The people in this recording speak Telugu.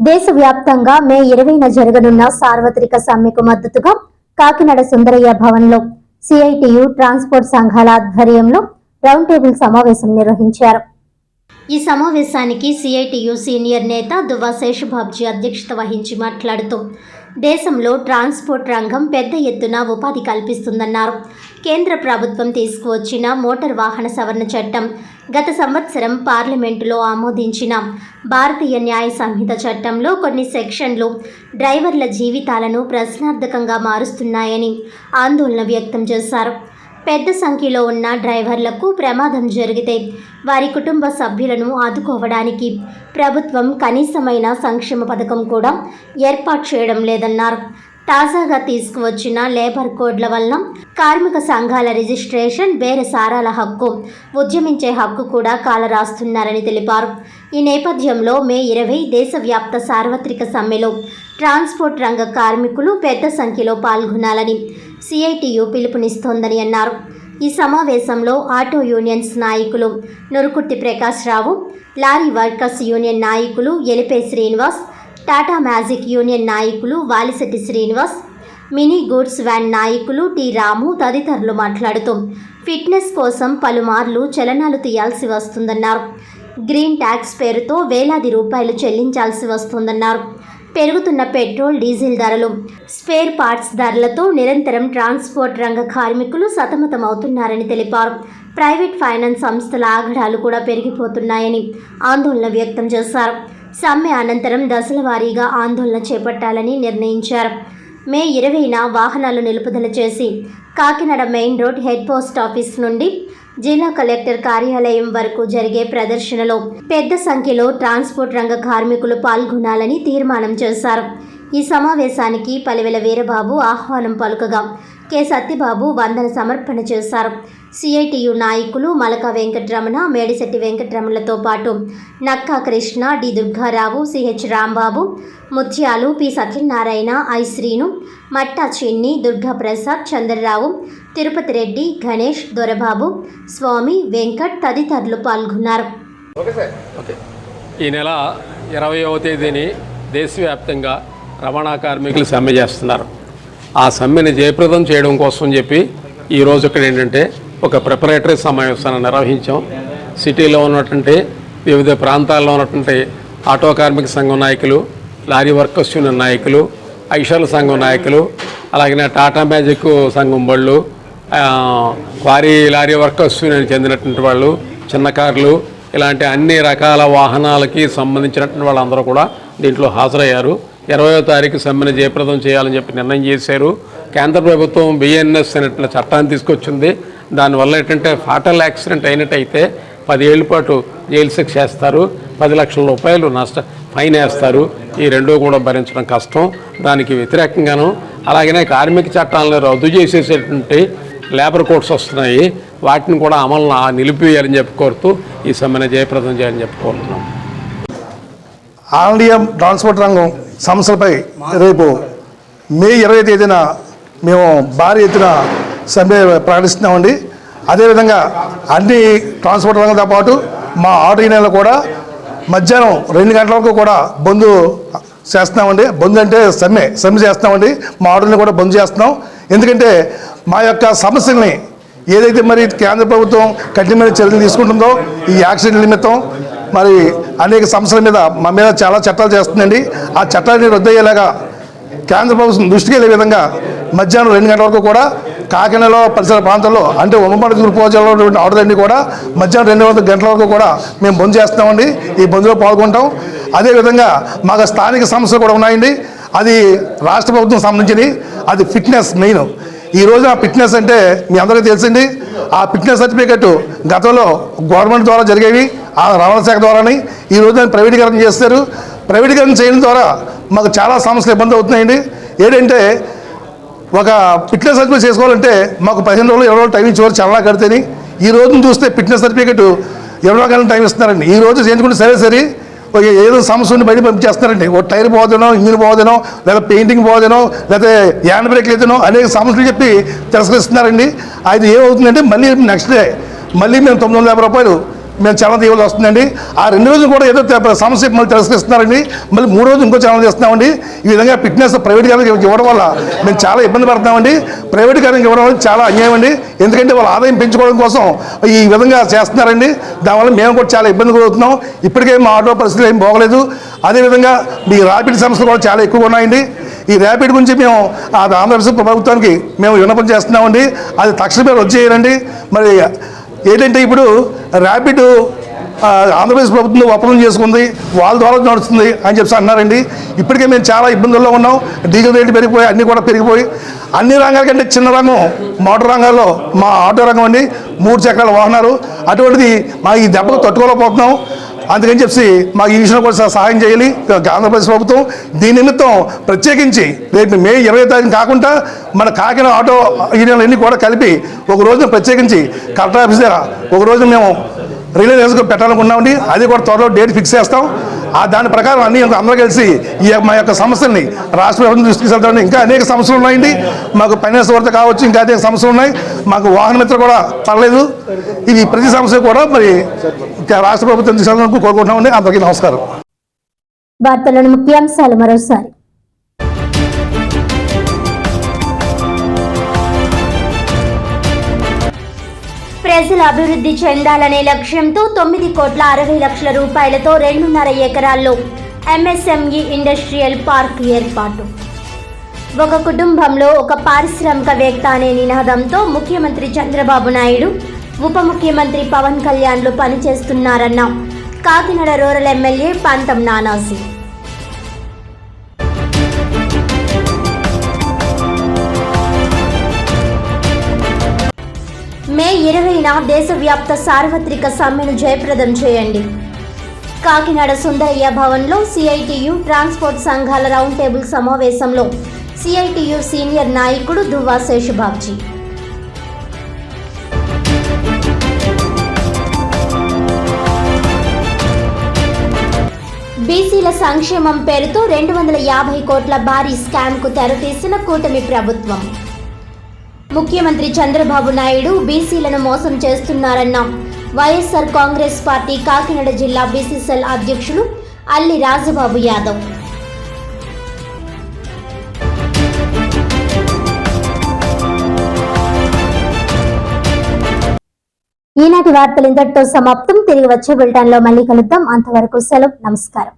దేశవ్యాప్తంగా మే 20న జరగనున్న సార్వత్రిక సమ్మెకు మద్దతుగా కాకినాడ సుందరయ్య భవన్లో సిఐటియు ట్రాన్స్పోర్ట్ సంఘాల ఆధ్వర్యంలో రౌండ్ టేబుల్ సమావేశం నిర్వహించారు. ఈ సమావేశానికి సిఐటియు సీనియర్ నేత దువ్వా శేషబాబ్జీ అధ్యక్షత వహించి మాట్లాడుతూ దేశంలో ట్రాన్స్పోర్ట్ రంగం పెద్ద ఎత్తున ఉపాధి కల్పిస్తుందన్నారు. కేంద్ర ప్రభుత్వం తీసుకువచ్చిన మోటార్ వాహన సవరణ చట్టం, గత సంవత్సరం పార్లమెంటులో ఆమోదించిన భారతీయ న్యాయ సంహిత చట్టంలో కొన్ని సెక్షన్లు డ్రైవర్ల జీవితాలను ప్రశ్నార్థకంగా మారుస్తున్నాయని ఆందోళన వ్యక్తం చేశారు. పెద్ద సంఖ్యలో ఉన్న డ్రైవర్లకు ప్రమాదం జరిగితే వారి కుటుంబ సభ్యులను ఆదుకోవడానికి ప్రభుత్వం కనీసమైన సంక్షేమ పథకం కూడా ఏర్పాటు చేయడం లేదన్నారు. తాజాగా తీసుకువచ్చిన లేబర్ కోడ్ల వల్ల కార్మిక సంఘాల రిజిస్ట్రేషన్, బేరసారాల హక్కు, ఉద్యమించే హక్కు కూడా కాలరాస్తున్నారని తెలిపారు. ఈ నేపథ్యంలో మే 20 దేశవ్యాప్త సార్వత్రిక సమ్మెలో ట్రాన్స్పోర్ట్ రంగ కార్మికులు పెద్ద సంఖ్యలో పాల్గొనాలని సిఐటియు పిలుపునిస్తోందని అన్నారు. ఈ సమావేశంలో ఆటో యూనియన్స్ నాయకులు నురుకుర్తి ప్రకాష్ రావు, లారీ వర్కర్స్ యూనియన్ నాయకులు ఎలిపే శ్రీనివాస్, టాటా మ్యాజిక్ యూనియన్ నాయకులు Valishetty Srinivas, mini goods van నాయకులు టి రాము తదితరులు మాట్లాడుతూ ఫిట్నెస్ కోసం పలుమార్లు చలనాలు తీయాల్సి వస్తుందన్నారు. గ్రీన్ ట్యాక్స్ పేరుతో వేలాది రూపాయలు చెల్లించాల్సి వస్తుందన్నారు. పెరుగుతున్న పెట్రోల్, డీజిల్ ధరలు, స్పేర్ పార్ట్స్ ధరలతో నిరంతరం ట్రాన్స్పోర్ట్ రంగ కార్మికులు సతమతమవుతున్నారని తెలిపారు. ప్రైవేట్ ఫైనాన్స్ సంస్థల ఆగడాలు కూడా పెరిగిపోతున్నాయని ఆందోళన వ్యక్తం చేశారు. సమ్మె అనంతరం దశల వారీగా ఆందోళన చేపట్టాలని నిర్ణయించారు. మే 20న వాహనాలు నిలుపుదల చేసి Kakinada main road head post office నుండి జిల్లా కలెక్టర్ కార్యాలయం వరకు జరిగే ప్రదర్శనలో పెద్ద సంఖ్యలో ట్రాన్స్పోర్ట్ రంగ కార్మికులు పాల్గొనాలని తీర్మానం చేశారు. ఈ సమావేశానికి పలివెల వీరబాబు ఆహ్వానం పలుకగా కె సత్యబాబు వందన సమర్పణ చేశారు. సిఐటియు నాయకులు మలక వెంకటరమణ, మేడిశెట్టి వెంకటరమణలతో పాటు నక్కా కృష్ణ, డి దుర్గారావు, సిహెచ్ రాంబాబు, ముత్యాలు, పి సత్యనారాయణ, ఐ శ్రీను, మట్టా చిన్ని, దుర్గాప్రసాద్, చంద్రరావు, తిరుపతి రెడ్డి, గణేష్, దొరబాబు, స్వామి, వెంకట్ తదితరులు పాల్గొన్నారు. ఈ నెల 20వ తేదీని దేశవ్యాప్తంగా రవాణా కార్మికులు సమ్మె చేస్తున్నారు. ఆ సమ్మెని జయప్రదం చేయడం కోసం చెప్పి ఈరోజు ఇక్కడ ఏంటంటే ఒక ప్రిపరేటరీ సమావేశాన్ని నిర్వహించాం. సిటీలో ఉన్నటువంటి వివిధ ప్రాంతాల్లో ఉన్నటువంటి ఆటో కార్మిక సంఘం నాయకులు, లారీ వర్కర్స్ యూనియన్ నాయకులు, ఐషాల సంఘం నాయకులు, అలాగే టాటా మ్యాజిక్ సంఘం వాళ్ళు, క్వారీ లారీ వర్కర్స్ యూనియన్ చెందినటువంటి వాళ్ళు, చిన్న కార్లు, ఇలాంటి అన్ని రకాల వాహనాలకి సంబంధించినటువంటి వాళ్ళందరూ కూడా దీంట్లో హాజరయ్యారు. 20వ తారీఖు సమ్మెను జయప్రదం చేయాలని చెప్పి నిర్ణయం చేశారు. కేంద్ర ప్రభుత్వం బిఎన్ఎస్ అనేటువంటి చట్టాన్ని తీసుకొచ్చింది. దానివల్ల ఏంటంటే ఫాటల్ యాక్సిడెంట్ అయినట్టయితే 10 ఏళ్ల పాటు జైలు శిక్ష వేస్తారు, 10 లక్షల రూపాయలు ఫైన్ వేస్తారు. ఈ రెండూ కూడా భరించడం కష్టం. దానికి వ్యతిరేకంగాను అలాగనే కార్మిక చట్టాలను రద్దు చేసేసేటువంటి లేబర్ కోడ్స్ వస్తున్నాయి, వాటిని కూడా అమలు నిలిపివేయాలని చెప్పి కోరుతూ ఈ సమ్మెను జయప్రదం చేయాలని చెప్పి కోరుతున్నాం. ఆల్ ఇండియా ట్రాన్స్పోర్ట్ రంగం సమస్యలపై రేపు మే 20వ తేదీన మేము భారీ ఎత్తున సమ్మె ప్రకటిస్తున్నామండి. అదేవిధంగా అన్ని ట్రాన్స్పోర్ట్ రంగంతో పాటు మా ఆటో యూనియన్లు కూడా మధ్యాహ్నం 2 గంటల వరకు కూడా బంద్ చేస్తున్నామండి. బంద్ అంటే సమ్మె చేస్తున్నామండి. మా ఆటోని కూడా బంద్ చేస్తున్నాం. ఎందుకంటే మా యొక్క సమస్యల్ని ఏదైతే మరి కేంద్ర ప్రభుత్వం కఠినమైన చర్యలు తీసుకుంటుందో ఈ యాక్సిడెంట్ నిమిత్తం మరి అనేక సమస్యల మీద మా మీద చాలా చట్టాలు చేస్తుందండి. ఆ చట్టాన్ని రద్దయ్యేలాగా కేంద్ర ప్రభుత్వం దృష్టికి వెళ్ళే విధంగా మధ్యాహ్నం 2 గంటల వరకు కూడా కాకినాడలో పరిసర ప్రాంతాల్లో అంటే ఉమ్మడి తూర్పుగోదావరిలో ఉన్నటువంటి ఆటోలన్నీ కూడా మధ్యాహ్నం 2 గంటల వరకు కూడా మేము బంద్ చేస్తామండి. ఈ బంద్లో పాల్గొంటాం. అదేవిధంగా మాకు స్థానిక సమస్యలు కూడా ఉన్నాయండి. అది రాష్ట్ర ప్రభుత్వం సంబంధించింది. అది ఫిట్నెస్ మెయిన్. ఈ రోజు ఆ ఫిట్నెస్ అంటే మీ అందరికీ తెలిసింది. ఆ ఫిట్నెస్ సర్టిఫికేట్ గతంలో గవర్నమెంట్ ద్వారా జరిగేవి, ఆ రవాణా శాఖ ద్వారాని ఈ రోజు దాన్ని ప్రైవేటీకరణ చేస్తారు. ప్రైవేటీకరణ చేయడం ద్వారా మాకు చాలా సమస్యలు ఇబ్బంది అవుతున్నాయండి. ఏంటంటే ఒక ఫిట్నెస్ సర్టిఫికేట్ చేసుకోవాలంటే మాకు 15 రోజులు 20 రోజులు టైం ఇచ్చేవారు చాలా కడితేని. ఈ రోజును చూస్తే ఫిట్నెస్ సర్టిఫికేట్ 20 గంటల టైం ఇస్తున్నారండి. ఈ రోజు చేయించుకుంటే సరే ఏదో సమస్య ఉండి బయట పంపించేస్తున్నారండి. ఒక టైర్ పోదేనో, ఇంజిన్ పోదేనో, లేదా పెయింటింగ్ పోదేనో, లేదా హ్యాండ్ బ్రేక్ లేదనో అనేక సమస్యలు చెప్పి తిరస్కరిస్తున్నారండి. అది ఏమవుతుందంటే మళ్ళీ నెక్స్ట్ డే మళ్ళీ మేము 950 రూపాయలు మేము ఛానల్ తీయవలసి వస్తుందండి. ఆ 2 రోజులు కూడా ఏదో సమస్య మళ్ళీ తిరస్కరిస్తున్నారండి. మళ్ళీ 3 రోజులు ఇంకో ఛానల్ చేస్తున్నామండి. ఈ విధంగా ఫిట్నెస్ ప్రైవేట్ గారికి ఇవ్వడం వల్ల మేము చాలా ఇబ్బంది పడుతున్నామండి. ప్రైవేట్ గారికి ఇవ్వడం వల్ల చాలా అన్యాయం అండి. ఎందుకంటే వాళ్ళ ఆదాయం పెంచుకోవడం కోసం ఈ విధంగా చేస్తున్నారండి. దానివల్ల మేము కూడా చాలా ఇబ్బంది పడుతున్నాం. ఇప్పటికే మా ఆటో పరిస్థితులు ఏం బాగోలేదు. అదేవిధంగా మీ ర్యాపిడ్ సమస్యలు కూడా చాలా ఎక్కువగా ఉన్నాయండి. ఈ ర్యాపిడ్ గురించి మేము ఆంధ్రప్రదేశ్ ప్రభుత్వానికి మేము విన్నపం చేస్తున్నామండి. అది తక్షణమే రద్దు చేయాలండి. మరి ఏంటంటే ఇప్పుడు ర్యాపిడ్ ఆంధ్రప్రదేశ్ ప్రభుత్వం ఒప్పందం చేసుకుంది, వాళ్ళ ద్వారా నడుస్తుంది అని చెప్పి అన్నారండి. ఇప్పటికే మేము చాలా ఇబ్బందుల్లో ఉన్నాం. డీజిల్ రేట్లు పెరిగిపోయి అన్నీ కూడా పెరిగిపోయి అన్ని రంగాల కంటే చిన్న రంగం మోటార్ రంగాల్లో మా ఆటో రంగం అండి. 3 చక్రాల వాహనాలు అటువంటిది మా ఈ దెబ్బకు తట్టుకోలేకపోతున్నాం. అందుకని చెప్పి మాకు ఈ విషయంలో కూడా సహాయం చేయాలి ఆంధ్రప్రదేశ్ ప్రభుత్వం. దీని నిమిత్తం ప్రత్యేకించి రేపు మే 20వ తారీఖు కాకుండా మన కాకినాడ ఆటో యూనియన్లన్నీ కూడా కలిపి ఒక రోజున ప్రత్యేకించి కలెక్టర్ ఆఫీస్ దగ్గర ఒక రోజు మేము రిలే రేసుకు పెట్టాలనుకున్నామండి. అది కూడా త్వరలో డేట్ ఫిక్స్ చేస్తాం. దాని ప్రకారం అందరూ కలిసి మా యొక్క సమస్యల్ని రాష్ట్ర ప్రభుత్వం దృష్టికి వెళ్తామండి. ఇంకా అనేక సమస్యలు ఉన్నాయండి. మాకు ఫైనాన్స్ వరద కావచ్చు, ఇంకా అనేక సమస్యలు ఉన్నాయి. మాకు వాహన మిత్ర కూడా పర్లేదు. ఇది ప్రతి సమస్య కూడా మరి రాష్ట్ర ప్రభుత్వం తీసుకెళ్ళడానికి కోరుకుంటున్నామండి. అందరికీ నమస్కారం. వార్తలను ముఖ్యాంశాలు మరోసారి. ప్రజల అభివృద్ధి చెందాలనే లక్ష్యంతో 9,60,00,000 రూపాయలతో 2.5 ఎకరాల్లో ఎంఎస్ఎంఈ ఇండస్ట్రియల్ పార్క్ ఏర్పాటు. ఒక కుటుంబంలో ఒక పారిశ్రామికవేత్త అనే నినాదంతో ముఖ్యమంత్రి చంద్రబాబు నాయుడు, ఉప ముఖ్యమంత్రి పవన్ కళ్యాణ్లు పనిచేస్తున్నారన్న కాకినాడ రూరల్ ఎమ్మెల్యే పంతం నానాజీ. మే 20న దేశవ్యాప్త సార్వత్రిక సమ్మెను జయప్రదం చేయండి. కాకినాడ సుందరయ్య భవన్లో సిఐటియు ట్రాన్స్పోర్ట్ సంఘాల రౌండ్ టేబుల్ సమావేశంలో సిఐటియు సీనియర్ నాయకుడు దువ్వా శేషబాబ్జీ. బీసీల సంక్షేమం పేరుతో 250 కోట్ల భారీ స్కామ్కు తెరతీసిన కూటమి ప్రభుత్వం. ముఖ్యమంత్రి చంద్రబాబు నాయుడు బీసీలను మోసం చేస్తున్నారన్న వైఎస్ఆర్ కాంగ్రెస్ పార్టీ కాకినాడ జిల్లా బీసీసీఎల్ అధ్యక్షులు అల్లి రాజబాబు యాదవ్. ఈనాటి వార్తలు ఇంతటితో సమాప్తం. తిరిగి వచ్చే బులెటిన్లో మళ్ళీ కలుద్దాం. అంతవరకు సెలవు. నమస్కారం.